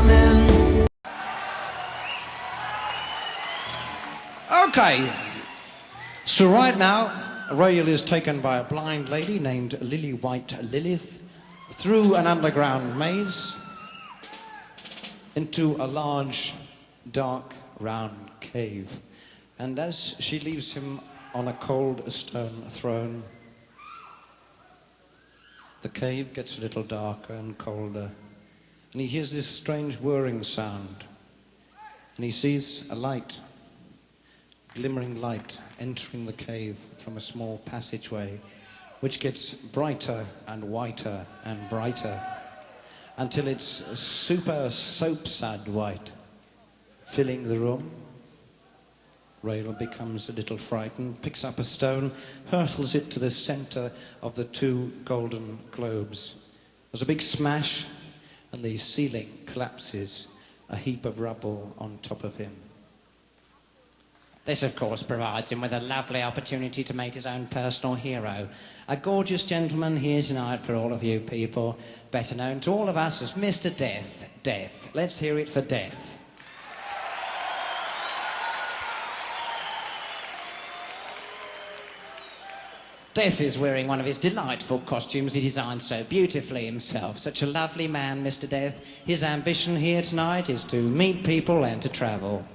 Supermen. Okay, so right now, Rael is taken by a blind lady named Lilywhite Lilith through an underground maze into a large, dark, round cave. And as she leaves him on a cold stone throne, the cave gets a little darker and colder, and he hears this strange whirring sound, and he sees a light, glimmering light, entering the cave from a small passageway, which gets brighter and whiter and brighter, until it's super soap-sad white, filling the room. Rael becomes a little frightened, picks up a stone, hurtles it to the center of the two golden globes. There's a big smash, and the ceiling collapses, a heap of rubble on top of him. This, of course, provides him with a lovely opportunity to meet his own personal hero. A gorgeous gentleman here tonight for all of you people, better known to all of us as Mr. Death. Death. Let's hear it for Death. Death is wearing one of his delightful costumes he designed so beautifully himself. Such a lovely man, Mr. Death. His ambition here tonight is to meet people and to travel.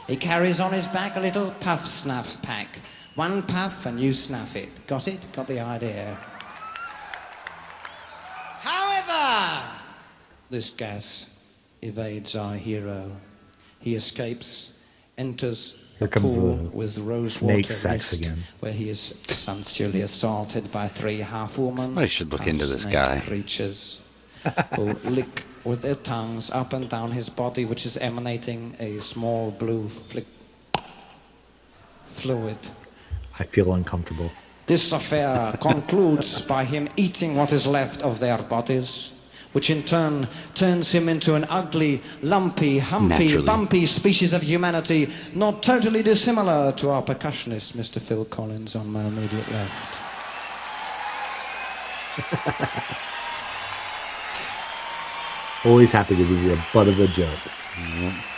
He carries on his back a little puff snuff pack. One puff and you snuff it. Got it? Got the idea? However, this gas evades our hero. He escapes, enters a pool with rosewater mist, again, where he is sensually assaulted by three half-woman, I should look into this guy. Creatures who lick with their tongues up and down his body, which is emanating a small blue fluid. I feel uncomfortable. This affair concludes by him eating what is left of their bodies, which in turn turns him into an ugly, lumpy, humpy, bumpy species of humanity, not totally dissimilar to our percussionist, Mr. Phil Collins, on my immediate left. Always happy to be the butt of a joke. Mm-hmm.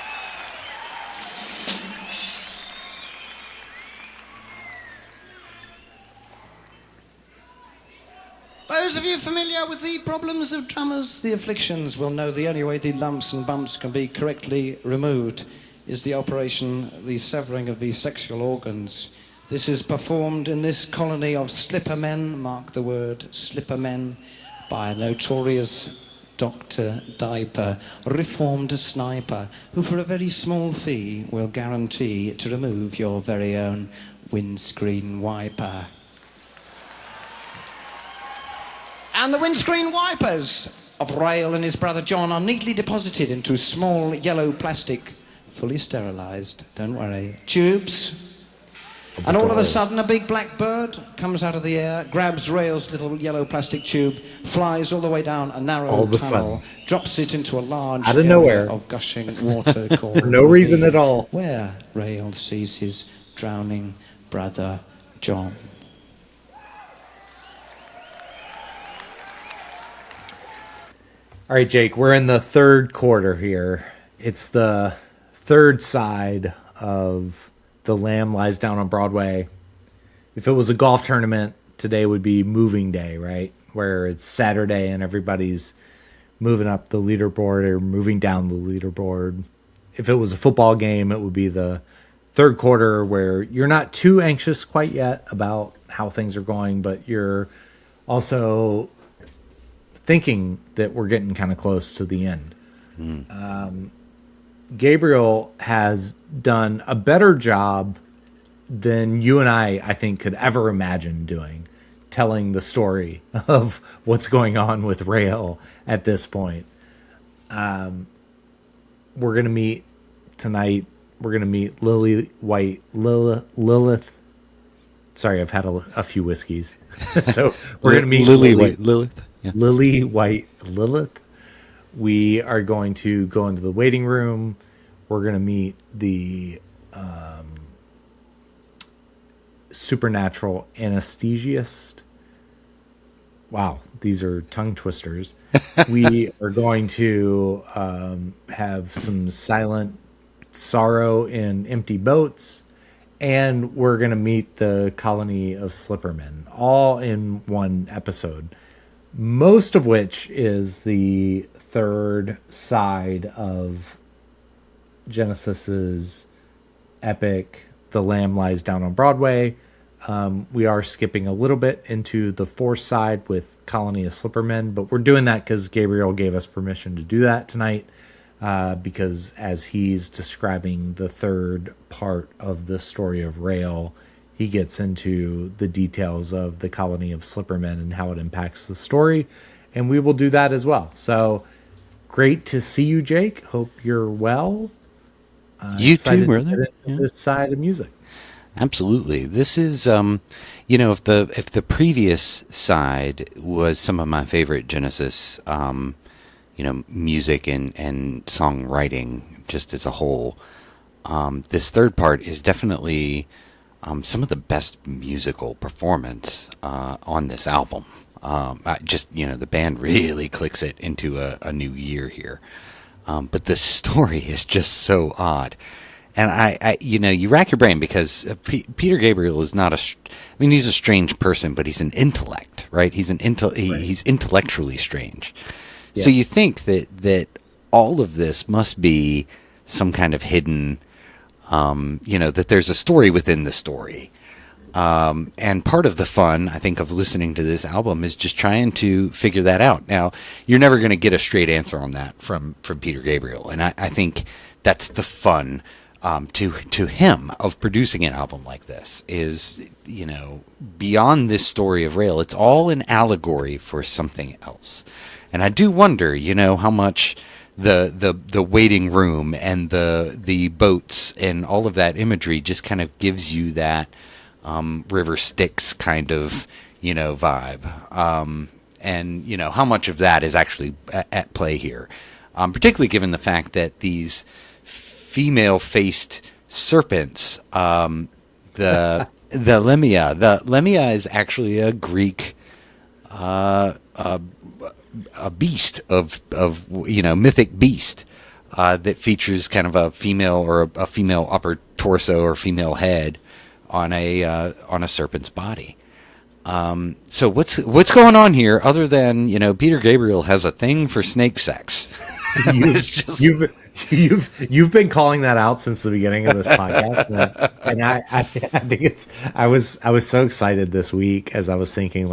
Those of you familiar with the problems of drummers, the afflictions, will know the only way the lumps and bumps can be correctly removed is the operation, the severing of the sexual organs. This is performed in this colony of slippermen, mark the word, slippermen, by a notorious Dr. Diaper, reformed sniper, who for a very small fee will guarantee to remove your very own windscreen wiper. And the windscreen wipers of Rael and his brother John are neatly deposited into small yellow plastic, fully sterilized, don't worry, tubes. And all of a sudden, a big black bird comes out of the air, grabs Rael's little yellow plastic tube, flies all the way down a narrow tunnel, drops it into a large area of gushing water called for no reason at all, where Rael sees his drowning brother John. All right, Jake, we're in the third quarter here. It's the third side of The Lamb Lies Down on Broadway. If it was a golf tournament, today would be moving day, right? Where it's Saturday and everybody's moving up the leaderboard or moving down the leaderboard. If it was a football game, it would be the third quarter where you're not too anxious quite yet about how things are going, but you're also thinking that we're getting kind of close to the end. Gabriel has done a better job than you and I think, could ever imagine doing, telling the story of what's going on with Rael at this point. We're going to meet tonight. We're going to meet Lilywhite Lilith. Sorry, I've had a few whiskeys. So we're going to meet Lilywhite Lilith. Yeah. Lilywhite Lilith. We are going to go into the waiting room. We're going to meet the supernatural anaesthetist. Wow, these are tongue twisters. We are going to have some silent sorrow in empty boats, and we're going to meet the Colony of Slippermen, all in one episode. Most of which is the third side of Genesis's epic, The Lamb Lies Down on Broadway. We are skipping a little bit into the fourth side with Colony of Slippermen, but we're doing that because Gabriel gave us permission to do that tonight, because as he's describing the third part of the story of Rael, he gets into the details of the Colony of Slippermen and how it impacts the story, and we will do that as well. So great to see you, Jake. Hope you're well. You too, Excited to brother. get into this side of music. Absolutely. This is, if the previous side was some of my favorite Genesis, music and songwriting just as a whole, this third part is definitely some of the best musical performance on this album. The band really clicks it into a new year here. But the story is just so odd. And I you rack your brain because Peter Gabriel is not he's a strange person, but he's an intellect, right? He's he's intellectually strange. Yeah. So you think that all of this must be some kind of hidden, that there's a story within the story. And part of the fun, I think, of listening to this album is just trying to figure that out. Now, you're never going to get a straight answer on that from Peter Gabriel. And I think that's the fun to him of producing an album like this is, beyond this story of Rael, it's all an allegory for something else. And I do wonder, how much the waiting room and the boats and all of that imagery just kind of gives you that River Styx kind of, vibe. And how much of that is actually at play here, particularly given the fact that these female-faced serpents, the Lamia is actually a Greek a beast of mythic beast that features kind of a female or a female upper torso or female head on a serpent's body. So what's going on here other than Peter Gabriel has a thing for snake sex? You've been calling that out since the beginning of this podcast, and I think I was so excited this week as I was thinking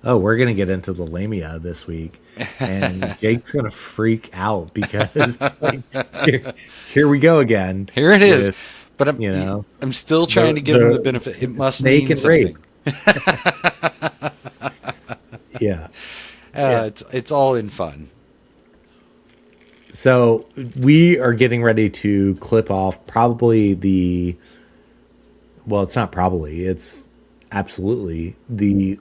we're gonna get into the Lamia this week, and Jake's gonna freak out because here we go again. Here it is. But I'm still trying to give him the benefit. It must mean something. Yeah. It's all in fun. So we are getting ready to clip off it's absolutely the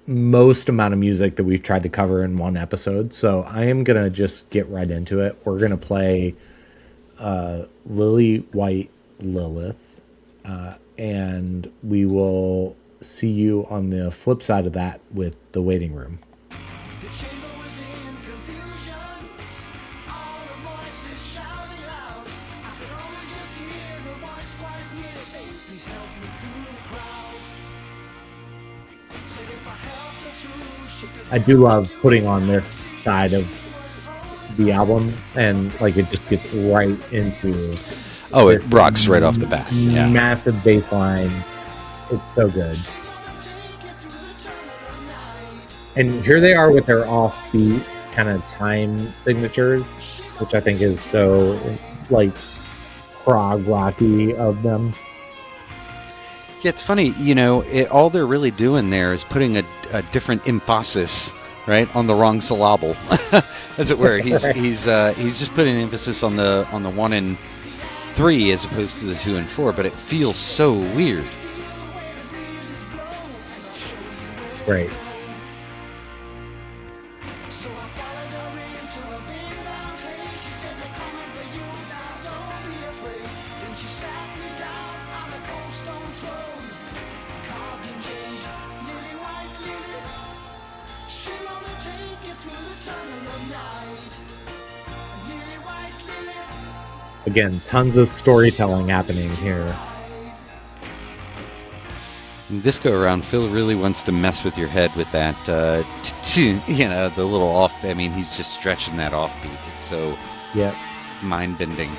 most amount of music that we've tried to cover in one episode. So I am going to just get right into it. We're going to play Lilywhite Lilith, and we will see you on the flip side of that with The Waiting Room. I do love putting on their side of the album, and it just gets right into. Oh, it rocks right off the bat. Yeah. Massive bass line. It's so good. And here they are with their offbeat kind of time signatures, which I think is so prog rocky of them. Yeah, it's funny, all they're really doing there is putting a different emphasis, right, on the wrong syllable, as it were. He's just putting emphasis on the 1 and 3 as opposed to the 2 and 4, but it feels so weird. Right. Again, tons of storytelling happening here. This go around, Phil really wants to mess with your head with that, you know, the little off. I mean, he's just stretching that offbeat. It's so mind-bending.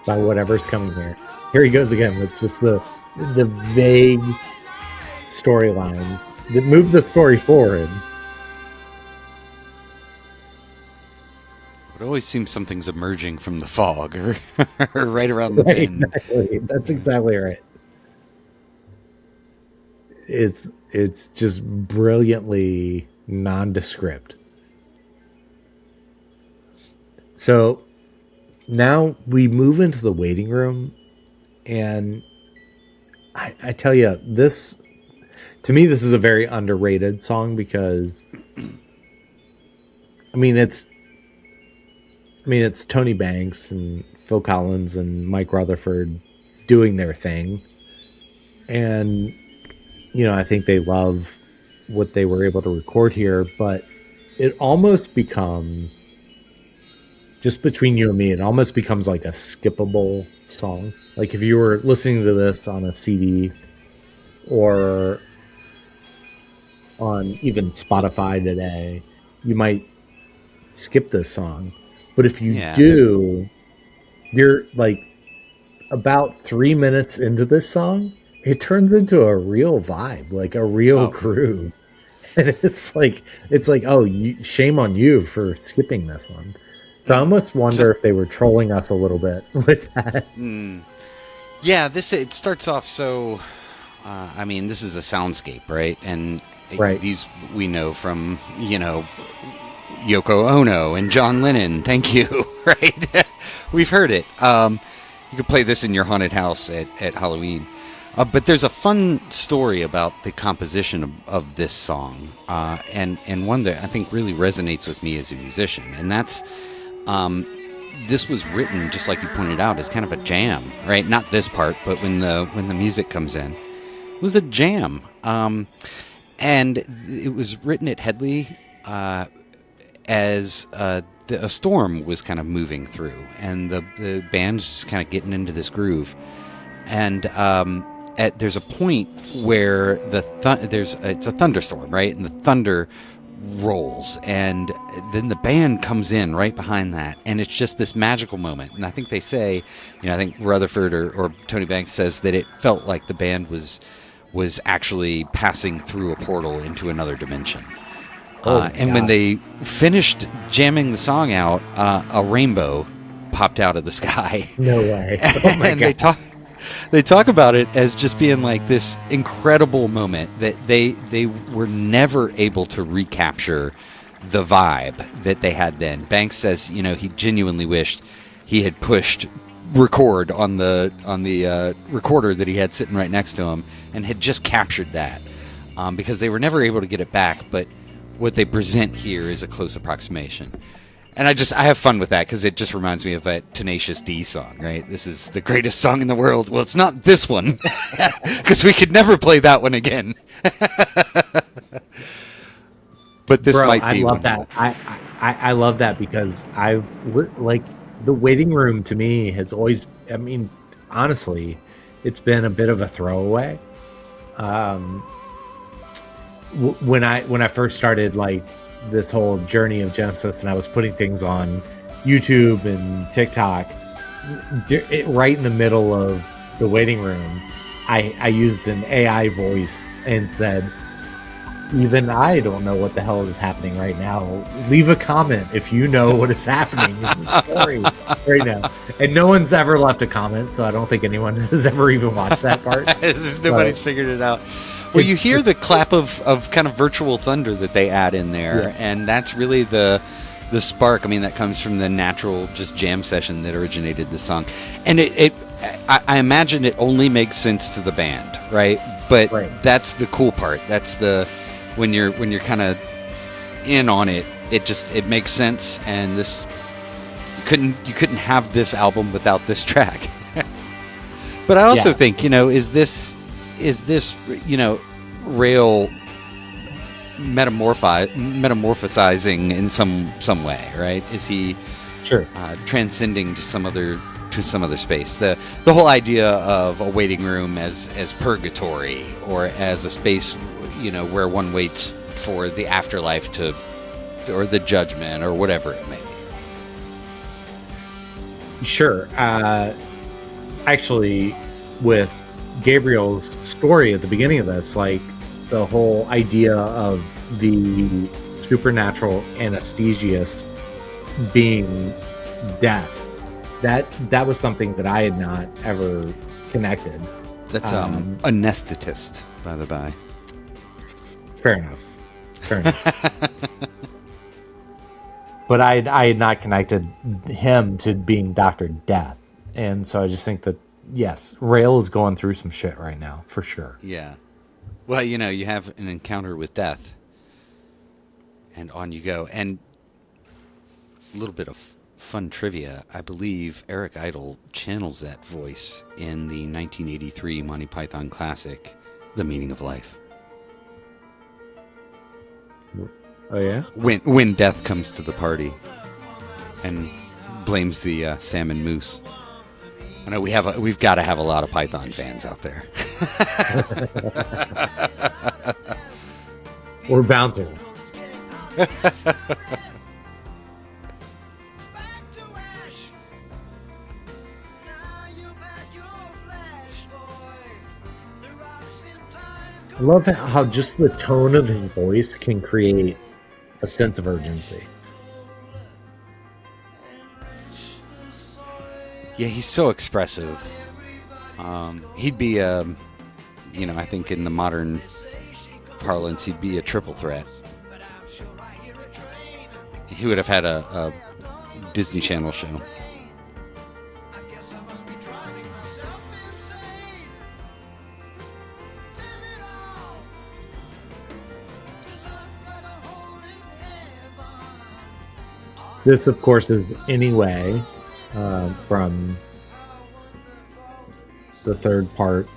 By whatever's coming here. Here he goes again with just the vague storyline that moved the story forward. It always seems something's emerging from the fog or right around the bend. Exactly. That's exactly right. It's just brilliantly nondescript. So now we move into the waiting room, and I tell you, to me, this is a very underrated song because, I mean, it's Tony Banks and Phil Collins and Mike Rutherford doing their thing, and you know, I think they love what they were able to record here, but it almost becomes, just between you and me, it almost becomes like a skippable song. Like if you were listening to this on a CD or on even Spotify today, you might skip this song. But if you do, you're like about 3 minutes into this song, it turns into a real vibe, like a real groove. And it's like, oh, shame on you for skipping this one. So I almost wonder if they were trolling us a little bit with that. Yeah, it starts off so. I mean, this is a soundscape, right? And these we know from, you know, Yoko Ono and John Lennon. Thank you, right? We've heard it. You could play this in your haunted house at Halloween. But there's a fun story about the composition of this song, and one that I think really resonates with me as a musician, and that's. This was written, just like you pointed out, as kind of a jam, right? Not this part, but when the music comes in, it was a jam. And it was written at Headley as a storm was kind of moving through, and the band's just kind of getting into this groove. And there's a point where it's a thunderstorm, right? And the thunder rolls, and then the band comes in right behind that, and it's just this magical moment. And I think they say, you know, I think Rutherford or Tony Banks says that it felt like the band was actually passing through a portal into another dimension. And when they finished jamming the song out, a rainbow popped out of the sky. No way. Oh my God. They talk about it as just being like this incredible moment that they were never able to recapture the vibe that they had then. Banks says, you know, he genuinely wished he had pushed record on the recorder that he had sitting right next to him and had just captured that, because they were never able to get it back. But what they present here is a close approximation. And I have fun with that because it just reminds me of a Tenacious D song, right? This is the greatest song in the world. Well, it's not this one because we could never play that one again. But this might be. I love that. I love that because like the waiting room to me has always. I mean, honestly, it's been a bit of a throwaway. When I first started like this whole journey of Genesis, and I was putting things on YouTube and TikTok, right in the middle of the waiting room, I used an AI voice and said, even I don't know what the hell is happening right now. Leave a comment if you know what is happening in the story right now. And no one's ever left a comment, so I don't think anyone has ever even watched that part. Nobody's figured it out. Well, you hear the clap of kind of virtual thunder that they add in there, and that's really the spark. I mean, that comes from the natural just jam session that originated the song. And I imagine it only makes sense to the band, right? But that's the cool part. That's the when you're kind of in on it, it makes sense. And this you couldn't have this album without this track. But I also think, is this Rael metamorphosizing in some way, right? Is he transcending to some other space? The whole idea of a waiting room as purgatory, or as a space, where one waits for the afterlife or the judgment, or whatever it may be. Sure. Actually, with Gabriel's story at the beginning of this, like the whole idea of the supernatural anesthesiist being death, that was something that I had not ever connected. That's anaesthetist, by the by. Fair enough. But I had not connected him to being Dr. Death. And so I just think that, yes, Rael is going through some shit right now, for sure. Yeah. Well, you have an encounter with death, and on you go. And a little bit of fun trivia. I believe Eric Idle channels that voice in the 1983 Monty Python classic, The Meaning of Life. Oh, yeah? When death comes to the party and blames the salmon moose. I know we've got to have a lot of Python fans out there. We're bound to. I love how just the tone of his voice can create a sense of urgency. Yeah, he's so expressive. He'd be, I think in the modern parlance, he'd be a triple threat. He would have had a Disney Channel show. This, of course, is Anyway from the third part.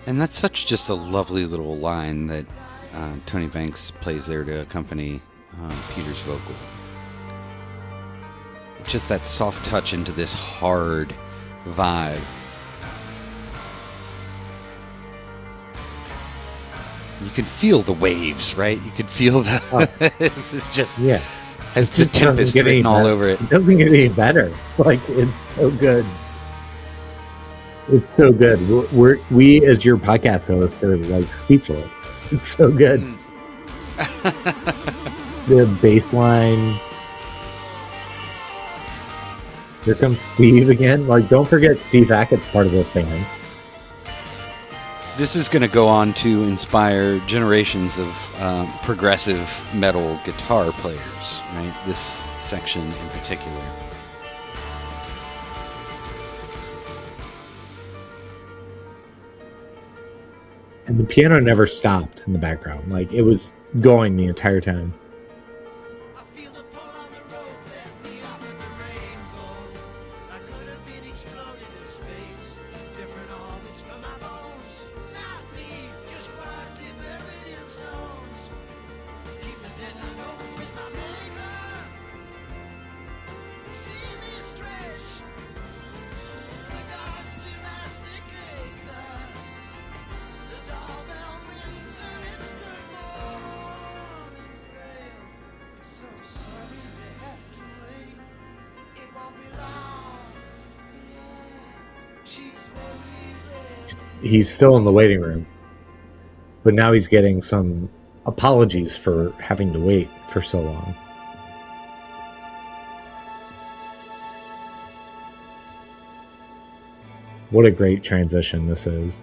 And that's such just a lovely little line that Tony Banks plays there to accompany Peter's vocal. Just that soft touch into this hard vibe. You can feel the waves, right? You could feel the... this is just... Yeah. Has the tempest written all over it. It doesn't get any better. Like, it's so good. It's so good. We as your podcast hosts, are like speechless. It's so good. The bass line. Here comes Steve again. Like, don't forget Steve Hackett's part of this band. This is going to go on to inspire generations of progressive metal guitar players, right? This section in particular. And the piano never stopped in the background. Like, it was going the entire time. He's still in the waiting room. but now he's getting some apologies for having to wait for so long. What a great transition this is.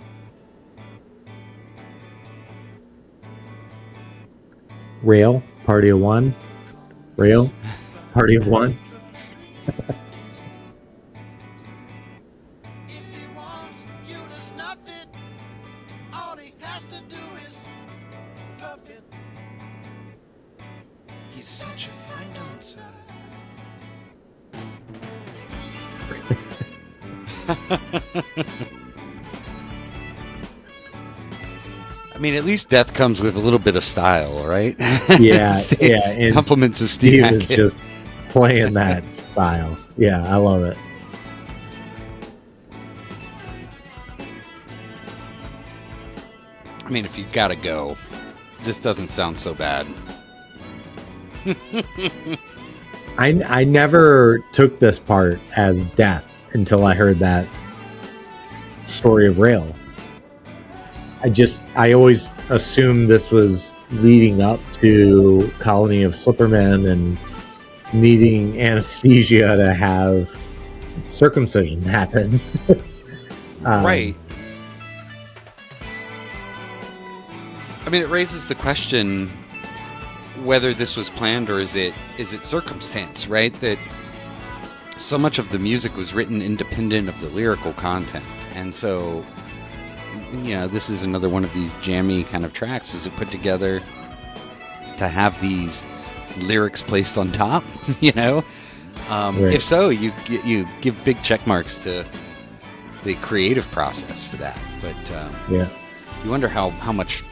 Rael, party of one. Rael, party of one. He's such a fine dancer. I mean, at least Death comes with a little bit of style, right? Yeah, yeah. And compliments of Steve Steve is just playing that style. Yeah, I love it. I mean, if you gotta go, this doesn't sound so bad. I never took this part as Death until I heard that story of Rael. I always assumed this was leading up to Colony of Slippermen and needing anesthesia to have circumcision happen. Right. I mean, it raises the question whether this was planned or is it circumstance, right? That so much of the music was written independent of the lyrical content. And so, you know, this is another one of these jammy kind of tracks. Was it put together to have these lyrics placed on top? You know, Right. If so, you give big check marks to the creative process for that. But Yeah. you wonder how much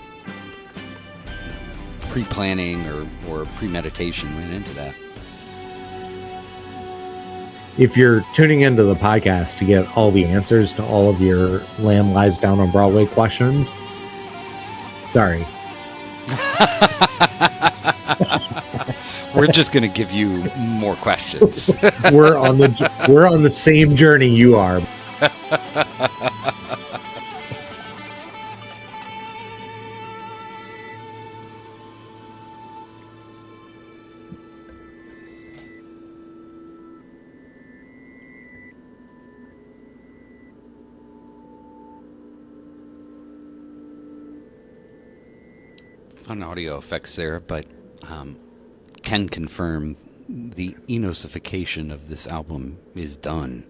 pre-planning or premeditation went into that. If you're tuning into the podcast to get all the answers to all of your Lamb Lies Down on Broadway questions, sorry. We're just going to give you more questions. We're on the same journey you are. Fun audio effects there, but can confirm the Enosification of this album is done.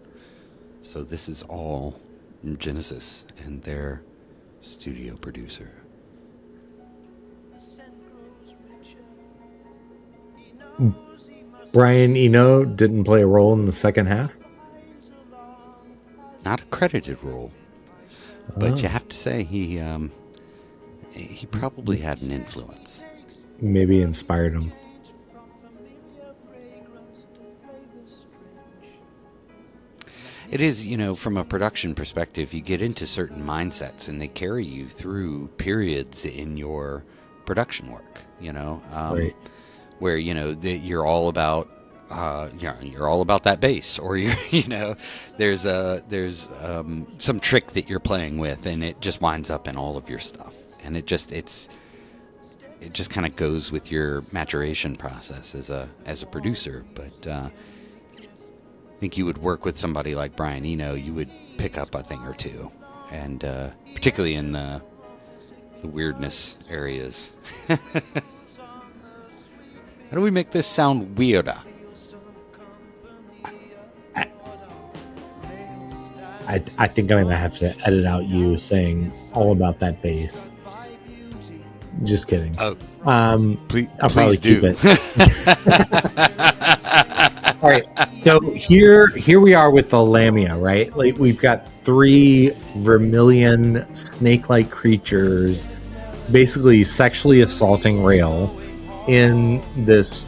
So this is all Genesis and their studio producer. Brian Eno didn't play a role in the second half? Not a credited role, but you have to say he probably had an influence. Maybe inspired him. It is, you know, from a production perspective, you get into certain mindsets and they carry you through periods in your production work, you know, Right. where, you know, you're all about, you're all about that bass, or you know, there's some trick that you're playing with and it just winds up in all of your stuff. And it just kind of goes with your maturation process as a producer. But I think you would work with somebody like Brian Eno, you would pick up a thing or two, and particularly in the weirdness areas. How do we make this sound weirder? I think I'm gonna have to edit out you saying all about that bass. Just kidding. Oh, please, I'll probably do. keep it. All right. So here we are with the Lamia, right? Like we've got 3 vermilion snake-like creatures basically sexually assaulting Rael in this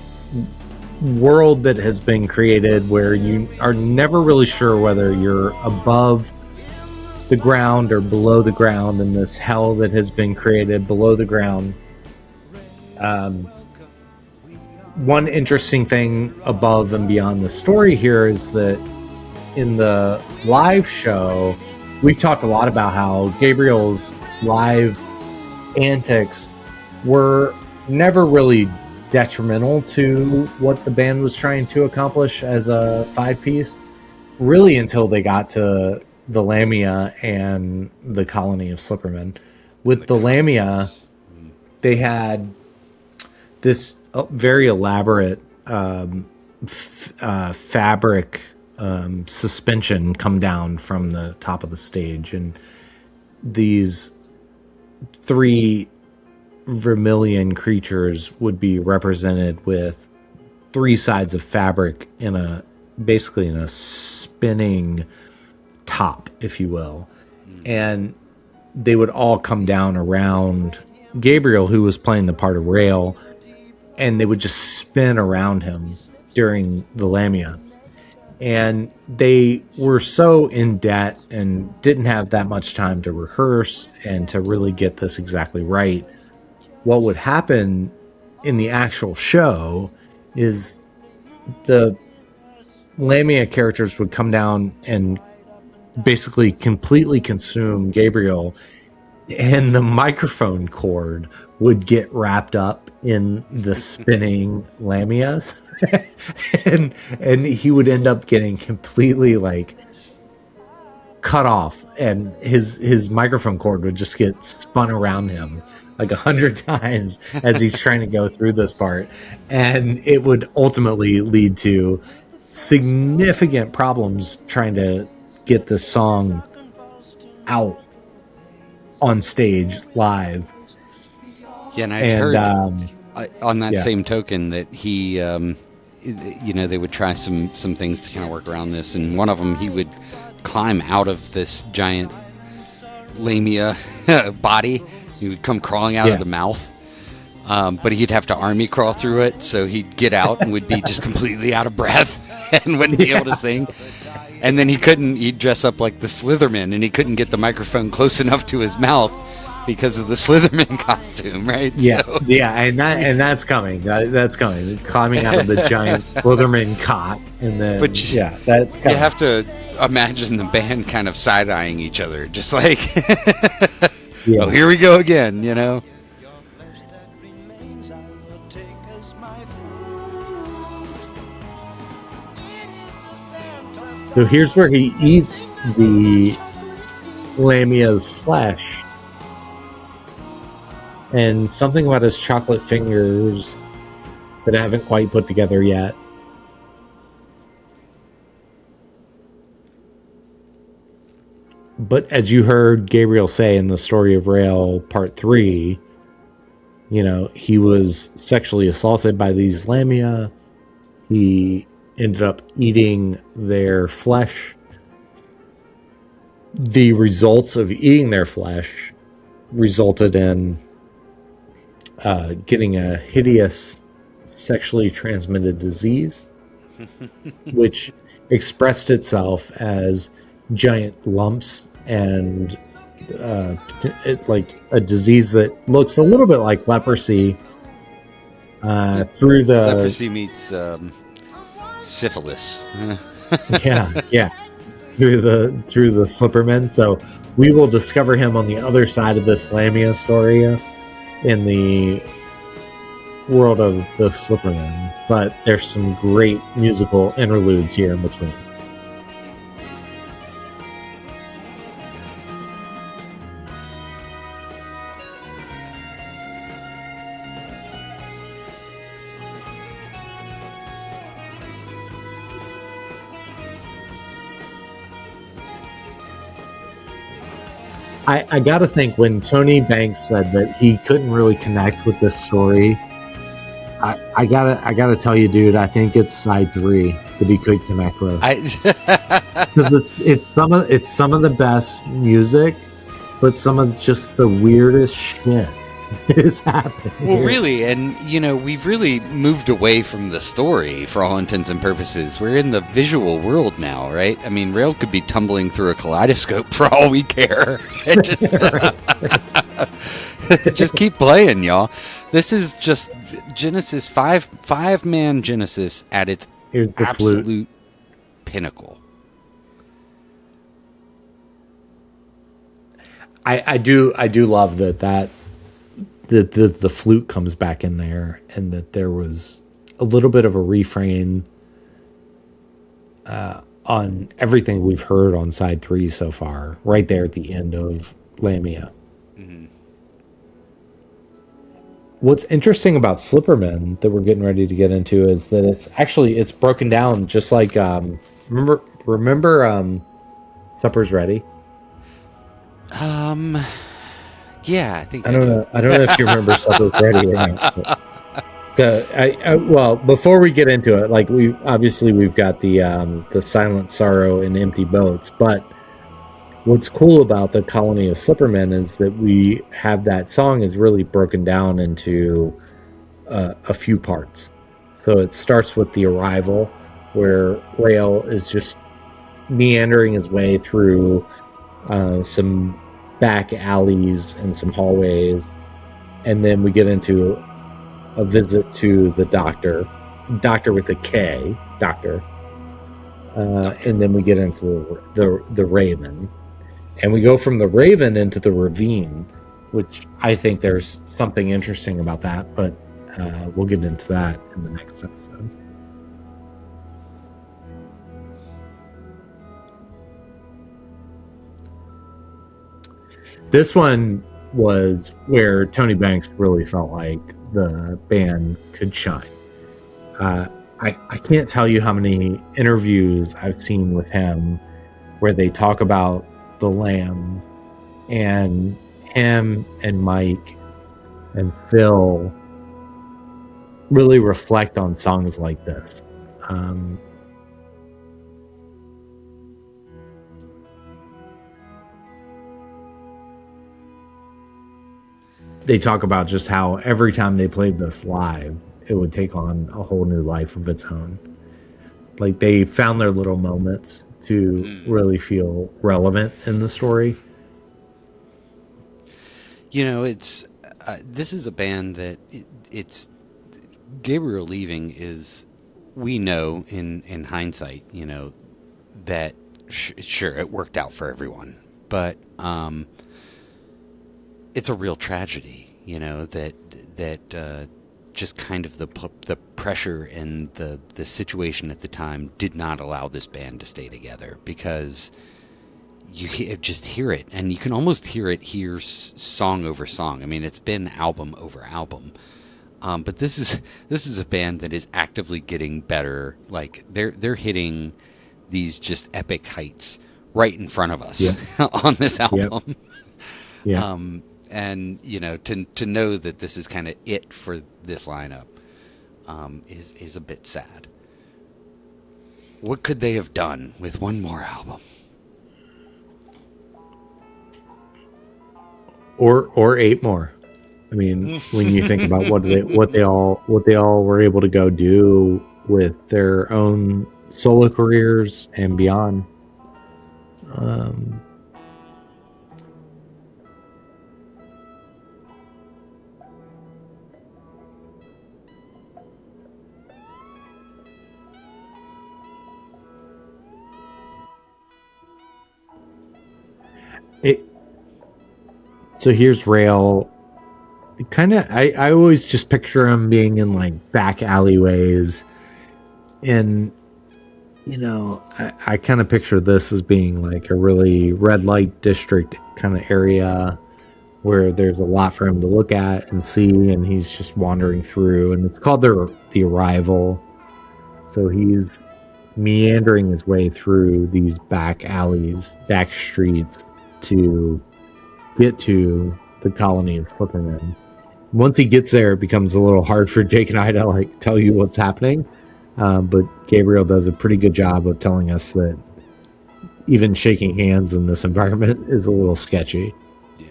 world that has been created where you are never really sure whether you're above the ground or below the ground in this hell that has been created below the ground. One interesting thing above and beyond the story here is that in the live show, we've talked a lot about how Gabriel's live antics were never really detrimental to what the band was trying to accomplish as a 5-piece, really until they got to the Lamia and the Colony of Slippermen. With the Lamia, they had this very elaborate fabric suspension come down from the top of the stage, and these 3 vermilion creatures would be represented with 3 sides of fabric basically in a spinning top, if you will. And they would all come down around Gabriel, who was playing the part of Rael, and they would just spin around him during the Lamia. And they were so in debt and didn't have that much time to rehearse and to really get this exactly right. What would happen in the actual show is the Lamia characters would come down and basically completely consume Gabriel, and the microphone cord would get wrapped up in the spinning Lamias. and he would end up getting completely like cut off, and his microphone cord would just get spun around him like 100 times as he's trying to go through this part, and it would ultimately lead to significant problems trying to get this song out on stage live. Yeah, and I've heard on that same token that he, they would try some things to kind of work around this, and one of them, he would climb out of this giant Lamia body. He would come crawling out of the mouth, but he'd have to army crawl through it, so he'd get out and would be just completely out of breath and wouldn't be able to sing. And then he'd dress up like the Slitherman, and he couldn't get the microphone close enough to his mouth because of the Slitherman costume, right? Yeah, so. Yeah, and that's coming. That's coming. Climbing out of the giant Slitherman cot, and then that's coming. You have to imagine the band kind of side-eyeing each other, just like, oh, here we go again, you know? So here's where he eats the Lamia's flesh. And something about his chocolate fingers that I haven't quite put together yet. But as you heard Gabriel say in the story of Rael Part 3, he was sexually assaulted by these Lamia. He ended up eating their flesh. The results of eating their flesh resulted in getting a hideous sexually transmitted disease, which expressed itself as giant lumps and like a disease that looks a little bit like leprosy. Through the leprosy meets syphilis. yeah, through the Slippermen. So we will discover him on the other side of this Lamia story in the world of the Slippermen. But there's some great musical interludes here in between. I gotta think, when Tony Banks said that he couldn't really connect with this story, I gotta tell you, dude, I think it's side 3 that he could connect with. Because it's some of the best music, but some of just the weirdest shit is happening. Well, really, and we've really moved away from the story for all intents and purposes. We're in the visual world now, right? I mean, Rael could be tumbling through a kaleidoscope for all we care. And just keep playing, y'all. This is just Genesis, five-man Genesis at its absolute flute pinnacle. I do love that the flute comes back in there, and that there was a little bit of a refrain on everything we've heard on side 3 so far, right there at the end of Lamia. What's interesting about Slippermen that we're getting ready to get into is that it's broken down just like remember Supper's Ready? Yeah, I think I don't know. I don't know if you remember Supper's Ready or not. So, well, before we get into it, like we've got the Silent Sorrow and Empty Boats, but what's cool about the Colony of Slippermen is that we have that song is really broken down into a few parts. So it starts with the arrival, where Rael is just meandering his way through some back alleys and some hallways, and then we get into a visit to the doctor with a K, doctor, and then we get into the Raven, and we go from the Raven into the Ravine, which I think there's something interesting about that, but we'll get into that in the next episode. This one was where Tony Banks really felt like the band could shine. I can't tell you how many interviews I've seen with him where they talk about the Lamb, and him and Mike and Phil really reflect on songs like this. They talk about just how every time they played this live, it would take on a whole new life of its own. Like, they found their little moments to really feel relevant in the story. You know, it's this is a band that it's Gabriel leaving is, we know in hindsight, you know, that sure it worked out for everyone, but it's a real tragedy, you know, that just kind of the pressure and the situation at the time did not allow this band to stay together, because you just hear it, and you can almost hear it here song over song. I mean, it's been album over album, but this is a band that is actively getting better. Like, they're hitting these just epic heights right in front of us on this album. Yep. Yeah. And you know, to know that this is kind of it for this lineup is a bit sad. What could they have done with one more album? Or 8 more. I mean, when you think about what they all were able to go do with their own solo careers and beyond. So here's Rael. Kind of, I always just picture him being in like back alleyways, and you know, I kind of picture this as being like a really red light district kind of area where there's a lot for him to look at and see, and he's just wandering through, and it's called the Arrival. So he's meandering his way through these back alleys, back streets to get to the Colony of Slippermen. Once he gets there, it becomes a little hard for Jake and I to like tell you what's happening. But Gabriel does a pretty good job of telling us that even shaking hands in this environment is a little sketchy. Yeah.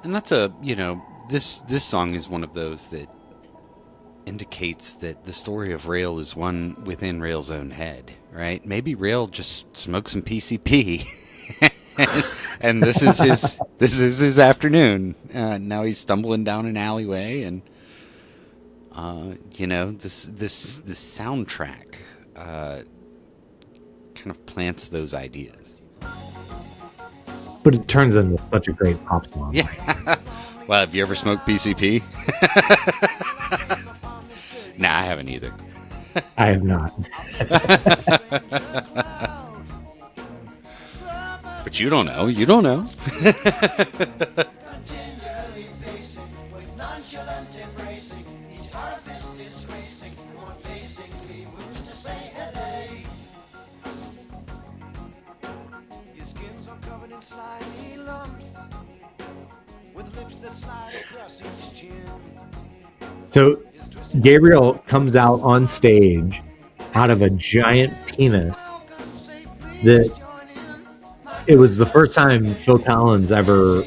And that's this song is one of those that indicates that the story of Rael is one within Rael's own head, right? Maybe Rael just smoked some PCP, and this is his afternoon. Now he's stumbling down an alleyway, and this soundtrack kind of plants those ideas. but it turns into such a great pop song. Yeah. Well, have you ever smoked PCP? Nah, I haven't either. I have not. But you don't know. You don't know. So Gabriel comes out on stage out of a giant penis that it was the first time Phil Collins ever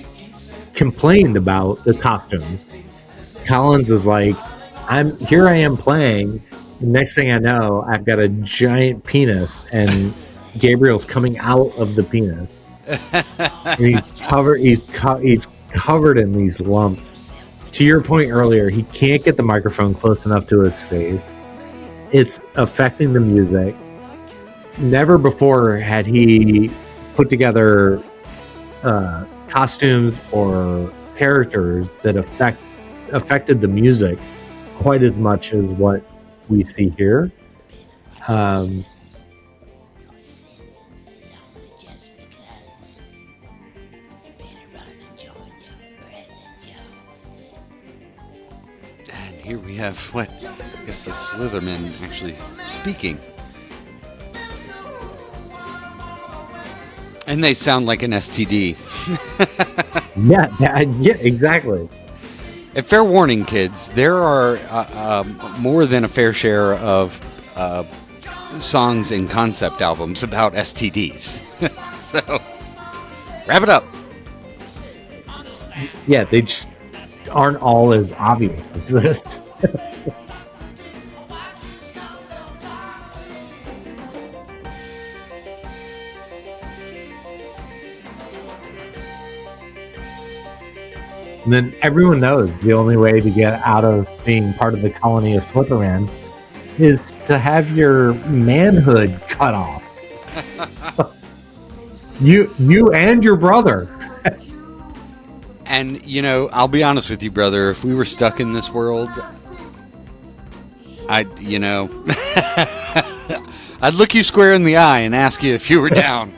complained about the costumes. Collins is like, I am playing. The next thing I know, I've got a giant penis and Gabriel's coming out of the penis. And he's covered in these lumps. To your point earlier, he can't get the microphone close enough to his face. It's affecting the music. Never before had he put together costumes or characters that affected the music quite as much as what we see here. And here we have what? I guess the Slithermen actually speaking. And they sound like an STD. Yeah, exactly. A fair warning, kids. There are more than a fair share of songs and concept albums about STDs. So, wrap it up. Yeah, they just aren't all as obvious as this. And then everyone knows the only way to get out of being part of the colony of Slippermen is to have your manhood cut off. you and your brother. And, you know, I'll be honest with you, brother. If we were stuck in this world, I'd look you square in the eye and ask you if you were down.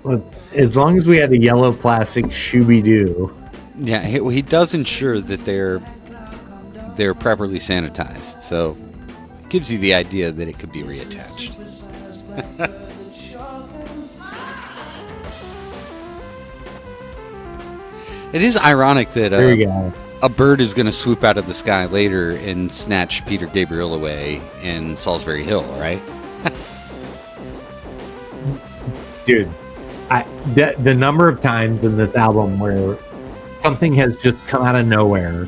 Well, as long as we had a yellow plastic Shooby-Doo. Yeah, he does ensure that they're properly sanitized, so it gives you the idea that it could be reattached. It is ironic that There you go. a bird is going to swoop out of the sky later and snatch Peter Gabriel away in Salisbury Hill, right? Dude, the number of times in this album where something has just come out of nowhere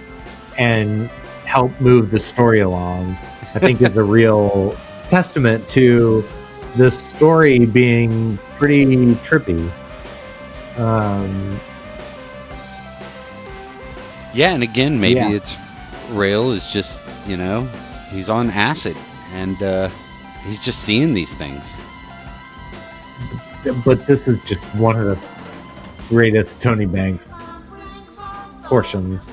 and helped move the story along, I think is a real testament to the story being pretty trippy. Yeah, and again, maybe Yeah. it's Rael is just, he's on acid and he's just seeing these things. But this is just one of the greatest Tony Banks portions.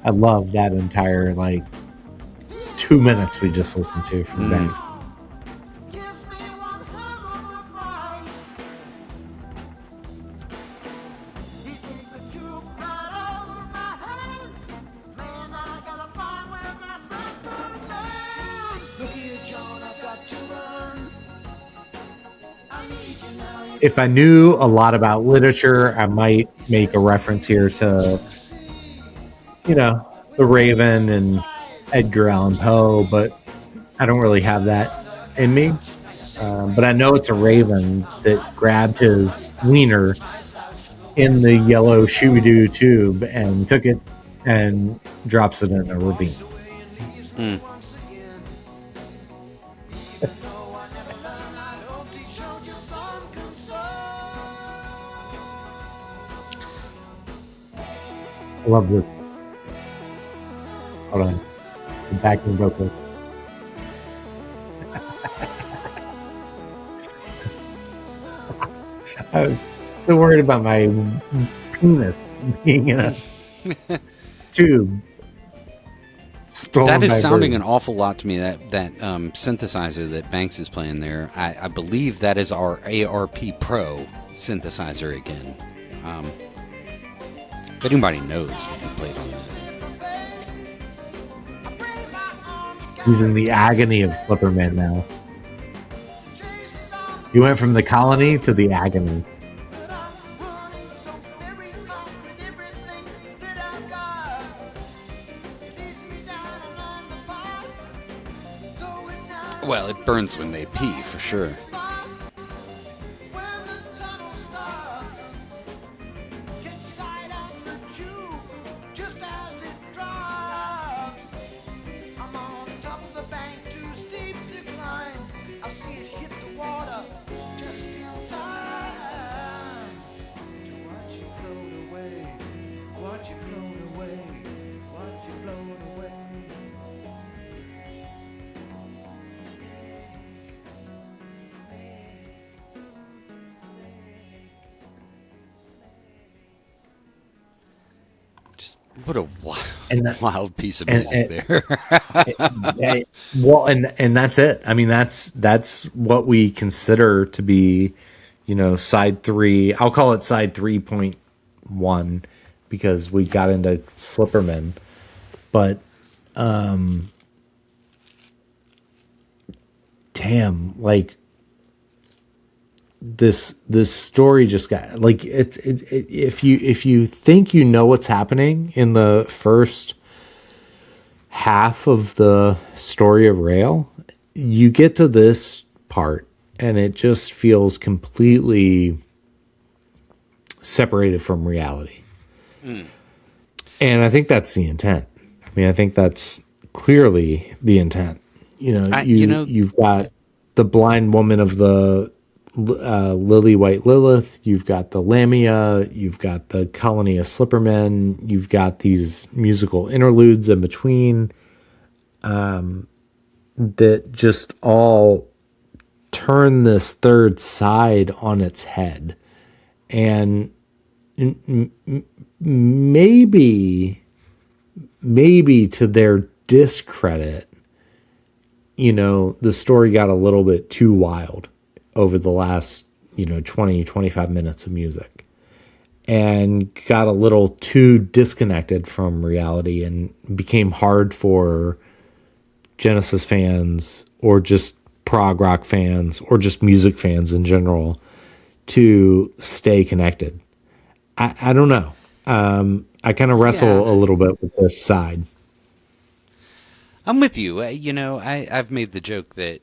I love that entire 2 minutes we just listened to from Banks. If I knew a lot about literature, I might make a reference here to, The Raven and Edgar Allan Poe, but I don't really have that in me. But I know it's a raven that grabbed his wiener in the yellow Shooby-Doo tube and took it and drops it in a ravine. Mm. I love this. Hold on. The backing vocals. I was so worried about my penis being in a tube That stolen is by sounding birds. an awful lot to me. That synthesizer that Banks is playing there, I believe that is our ARP Pro synthesizer again. If anybody knows who played on this. He's in the agony of Slippermen now. He went from the colony to the agony. Well, it burns when they pee, for sure. What a wild piece of music there. Well, and that's it. I mean, that's what we consider to be, side 3. I'll call it side 3.1 because we got into Slippermen. But damn, like this story just got like if you think you know what's happening in the first half of the story of Rael, you get to this part and it just feels completely separated from reality. And I think that's the intent. I mean, I think that's clearly the intent. You've got the blind woman of the Lilywhite Lilith, you've got the Lamia, you've got the Colony of Slippermen, you've got these musical interludes in between that just all turn this third side on its head. And maybe to their discredit, the story got a little bit too wild over the last 20 25 minutes of music and got a little too disconnected from reality and became hard for Genesis fans or just prog rock fans or just music fans in general to stay connected. I don't know. I kind of wrestle a little bit with this side. I'm with you. I've made the joke that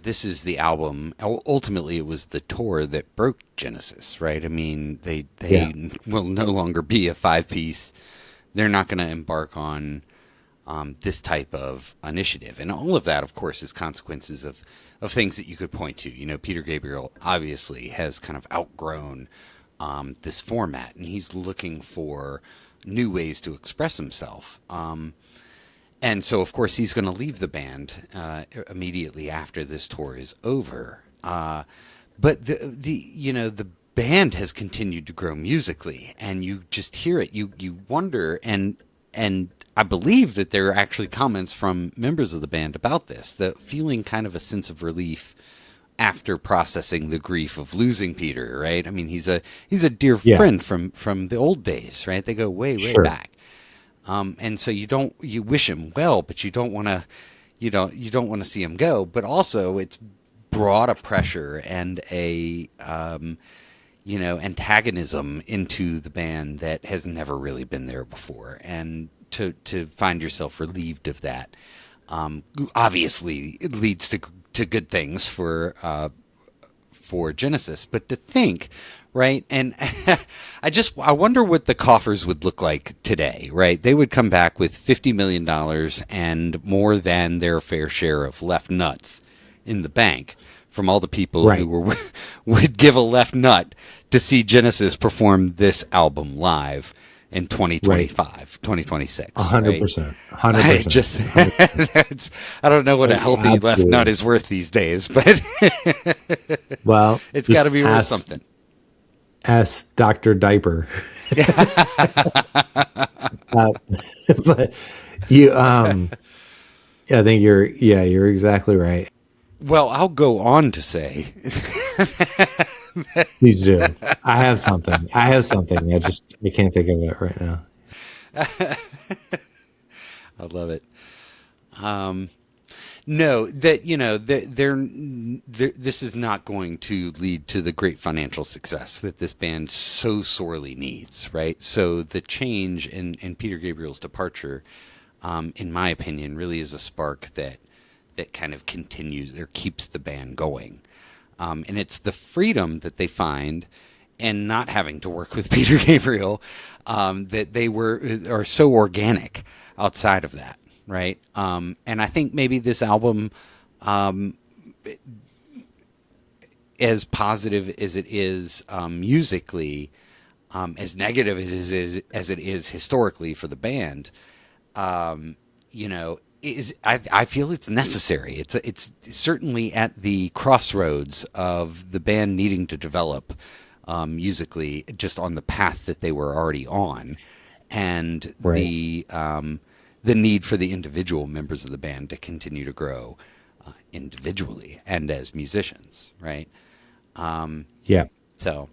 this is the album. Ultimately, it was the tour that broke Genesis, right? I mean, they will no longer be a 5-piece. They're not going to embark on this type of initiative. And all of that, of course, is consequences of things that you could point to. Peter Gabriel obviously has kind of outgrown this format, and he's looking for new ways to express himself. And so, of course, he's going to leave the band immediately after this tour is over. But the band has continued to grow musically, and you just hear it. You wonder, and I believe that there are actually comments from members of the band about this, that feeling kind of a sense of relief after processing the grief of losing Peter. Right? I mean, he's a dear friend from the old days. Right? They go way back. And so you wish him well, but you don't want to see him go. But also it's brought a pressure and a, antagonism into the band that has never really been there before. And to find yourself relieved of that, obviously it leads to good things for Genesis, but to think, right? And I wonder what the coffers would look like today, right? They would come back with $50 million and more than their fair share of left nuts in the bank from all the people who would give a left nut to see Genesis perform this album live. in 2025, 2026. 100%. I 100%. just, I don't know what a healthy left Absolutely. nut is worth these days, but Well, it's got to just be worth something. Ask Dr. Diaper. But you, I think you're exactly right. Well, I'll go on to say, Please do. I have something. I can't think of it right now. I love it. No, that this is not going to lead to the great financial success that this band so sorely needs, right? So the change in Peter Gabriel's departure, in my opinion, really is a spark that kind of continues or keeps the band going, and it's the freedom that they find and not having to work with Peter Gabriel, that they are so organic outside of that. Right. And I think maybe this album, as positive as it is musically, as negative as it is historically for the band, I feel it's necessary. It's certainly at the crossroads of the band needing to develop musically, just on the path that they were already on, and the need for the individual members of the band to continue to grow individually and as musicians, right? Yeah. So,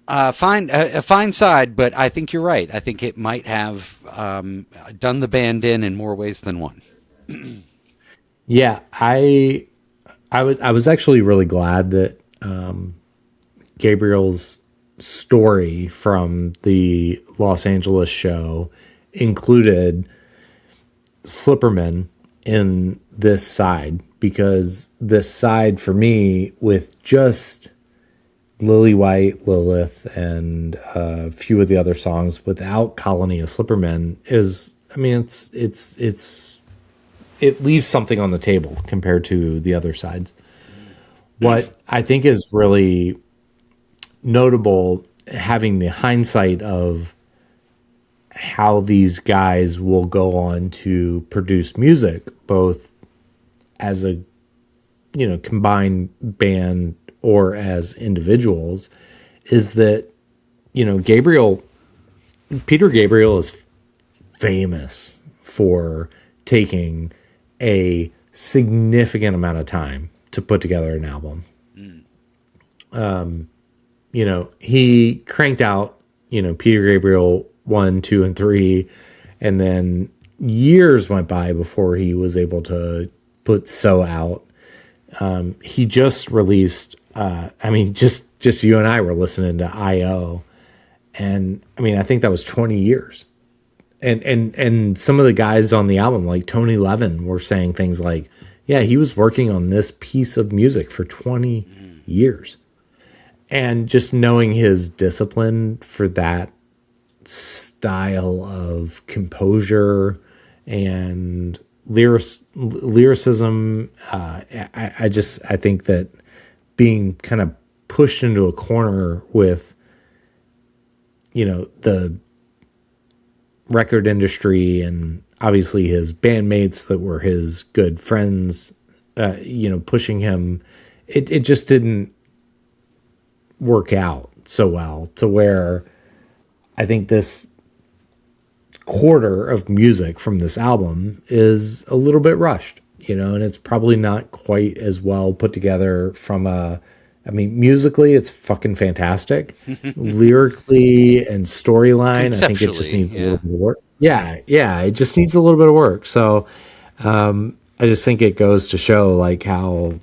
a fine side, but I think you're right. I think it might have done the band in more ways than one. Yeah, I was actually really glad that Gabriel's story from the Los Angeles show included Slippermen in this side, because this side for me, with just Lilywhite Lilith and a few of the other songs without Colony of Slippermen, is, I mean, it leaves something on the table compared to the other sides. What I think is really notable, having the hindsight of how these guys will go on to produce music, both as a combined band or as individuals, is that Peter Gabriel is famous for taking a significant amount of time to put together an album. He cranked out Peter Gabriel 1, 2, and 3, and then years went by before he was able to put So out. He just released, just you and I were listening to I.O., and I think that was 20 years. And some of the guys on the album, like Tony Levin, were saying things like, yeah, he was working on this piece of music for 20 years. And just knowing his discipline for that style of composure and lyricism, I think that being kind of pushed into a corner with the record industry and obviously his bandmates that were his good friends, pushing him, it just didn't work out so well, to where I think this quarter of music from this album is a little bit rushed, and it's probably not quite as well put together musically it's fucking fantastic. Lyrically and storyline, I think it just needs a little bit of work. Yeah, it just needs a little bit of work. So I just think it goes to show like how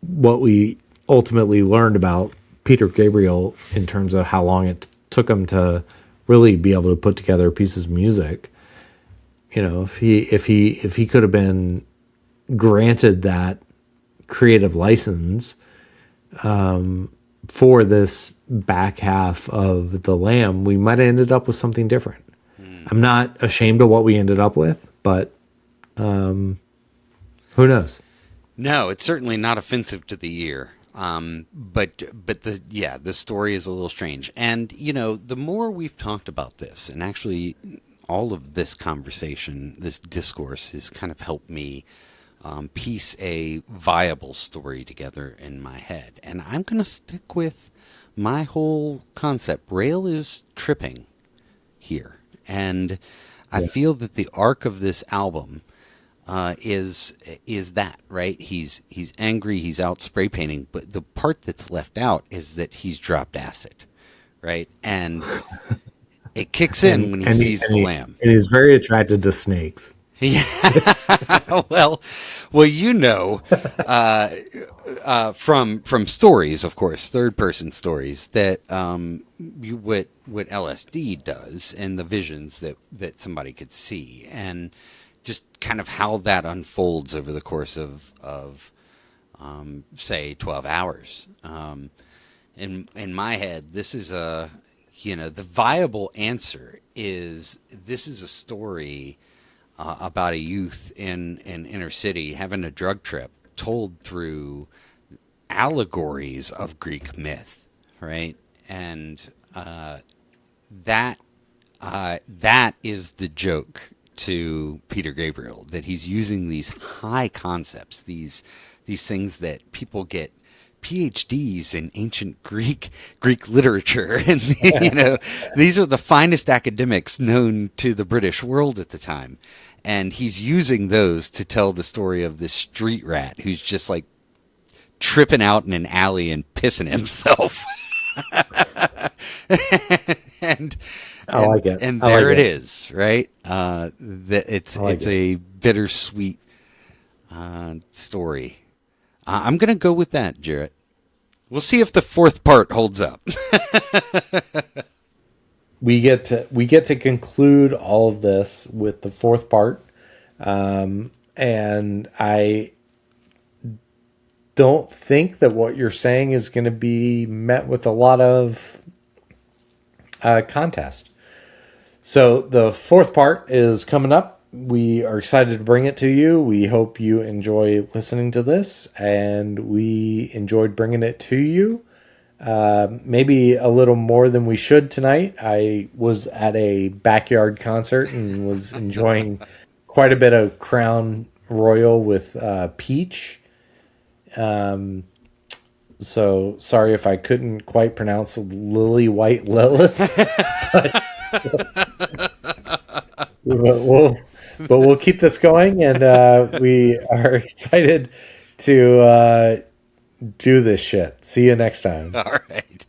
what we ultimately learned about Peter Gabriel in terms of how long it took him to really be able to put together pieces of music. If he could have been granted that creative license for this back half of The Lamb, we might have ended up with something different. I'm not ashamed of what we ended up with, but who knows? No, it's certainly not offensive to the ear. But the story is a little strange. And, the more we've talked about this, and actually all of this conversation, this discourse has kind of helped me piece a viable story together in my head. And I'm going to stick with my whole concept. Rael is tripping here. And I feel that the arc of this album is that, right? He's angry, he's out spray painting, but the part that's left out is that he's dropped acid, right? And it kicks in when he sees the lamb. And he's very attracted to snakes. Yeah. well, from stories, of course, third person stories, that what LSD does and the visions that somebody could see, and just kind of how that unfolds over the course of say 12 hours. In my head, this is the viable answer is this is a story about a youth in an inner city having a drug trip told through allegories of Greek myth, right? And that is the joke to Peter Gabriel, that he's using these high concepts, these things that people get PhDs in ancient Greek literature, and these are the finest academics known to the British world at the time, and he's using those to tell the story of this street rat who's just like tripping out in an alley and pissing himself. and I like it. And there it is, right? It's a bittersweet story. I'm going to go with that, Jarrett. We'll see if the fourth part holds up. We get to conclude all of this with the fourth part, and I don't think that what you're saying is going to be met with a lot of contest. So the fourth part is coming up. We are excited to bring it to you. We hope you enjoy listening to this, and we enjoyed bringing it to you. Maybe a little more than we should tonight. I was at a backyard concert and was enjoying quite a bit of Crown Royal with peach. So sorry if I couldn't quite pronounce Lilywhite Lilith. But we'll keep this going, and we are excited to do this shit. See you next time. All right.